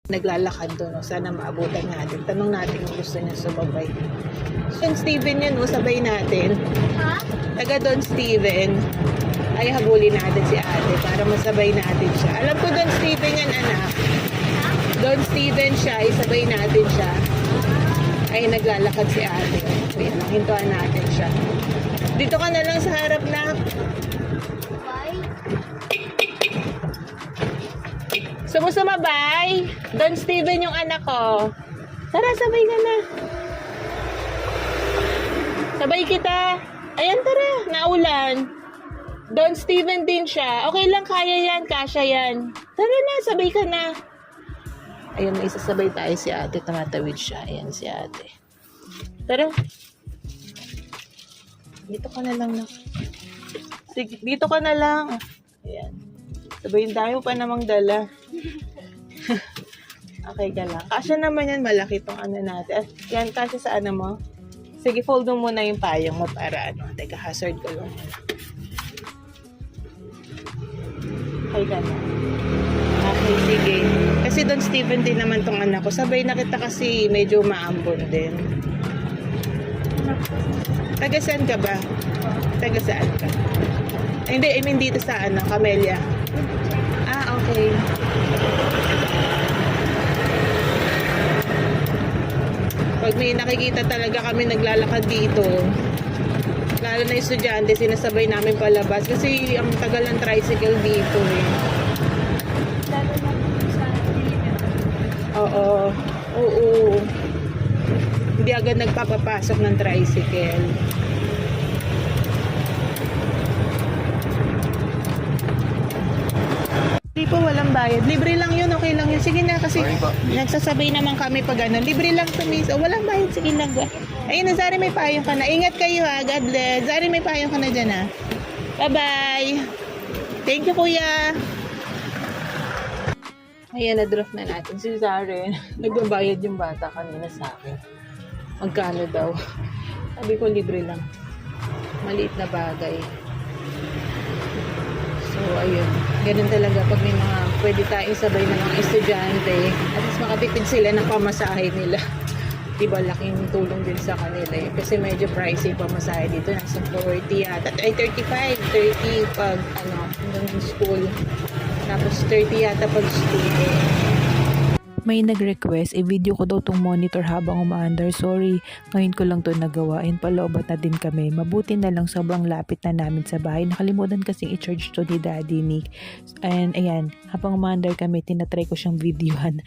naglalakad doon. No? Sana maabutan natin. Tanong natin kung gusto niya sumabay. Don Steven yun, sabay natin. Ha? Taga Don Steven. Ay, habulin natin si ate para masabay natin siya. Alam ko Don Steven yan, anak. Don Steven siya, isabay natin siya. Ay, naglalakad si ate. Wait lang, hintuan natin siya. Dito ka na lang sa harap na. Bye. Sumusumabay. Don Steven yung anak ko. Tara, sabay ka na. Sabay kita. Ayan, tara. Naulan. Don Steven din siya. Okay lang, kaya yan. Kasya yan. Tara na, sabay ka na. Ayun, may isasabay tayo si ate. Tumatawid siya. Ayan si ate. Tara. Dito ka na lang. Sige, dito ka na lang. Ayan. Sabayin tayo pa namang dala. Okay ka lang. Kasya naman yan, malaki tong ano natin. At yan, kasya sa ano mo. Sige, fold mo muna yung payong mo para ano. Teka, hazard ko lang muna. Okay ka na. Okay, sige. Kasi Don Steven din naman tong anak ko. Sabay na kita kasi medyo maambon din. Taga saan ka ba? Taga saan ka? Ay, hindi, I mean dito sa ano, Camellia. Ah, okay. Pag may nakikita talaga kami naglalakad dito, lalo na yung estudyante, sinasabay namin palabas kasi ang tagal ng tricycle dito eh. Lalo na po sa Pilipinas. Oo. Oo. Hindi agad nagpapapasok ng tricycle. Hindi po, walang bayad. Libre lang yun, okay lang yun. Sige na, kasi nagsasabay naman kami pag ano. Libre lang to, miss. O, walang bayad. Sige na. Ayun na, Zari, may payong ka na. Ingat kayo ha. God bless. Zari, may payong ka na dyan ha. Bye-bye. Thank you, kuya. Ayan, na-drop na natin si Zari. Nagbabayad yung bata kanina sa akin. Magkano daw? Sabi ko, libre lang. Maliit na bagay. So, ayun. Ganun talaga pag may mga pwede tayong sabay na mga estudyante. At least makatipid sila ng pamasahe nila. Diba, laking tulong din sa kanila eh. Kasi medyo pricey pamasahe dito. Nasa 40 yata. Ay, 35. 30 pag, hanggang school. Tapos 30 yata pag school. May nag-request, i-video ko daw tong monitor habang umaandar. Sorry, ngayon ko lang to nagawa. And paloobat na din kami. Mabuti na lang sobrang lapit na namin sa bahay. Nakalimutan kasing i-charge to ni Daddy Nick. And ayan, habang umaandar kami, tinatry ko siyang videohan.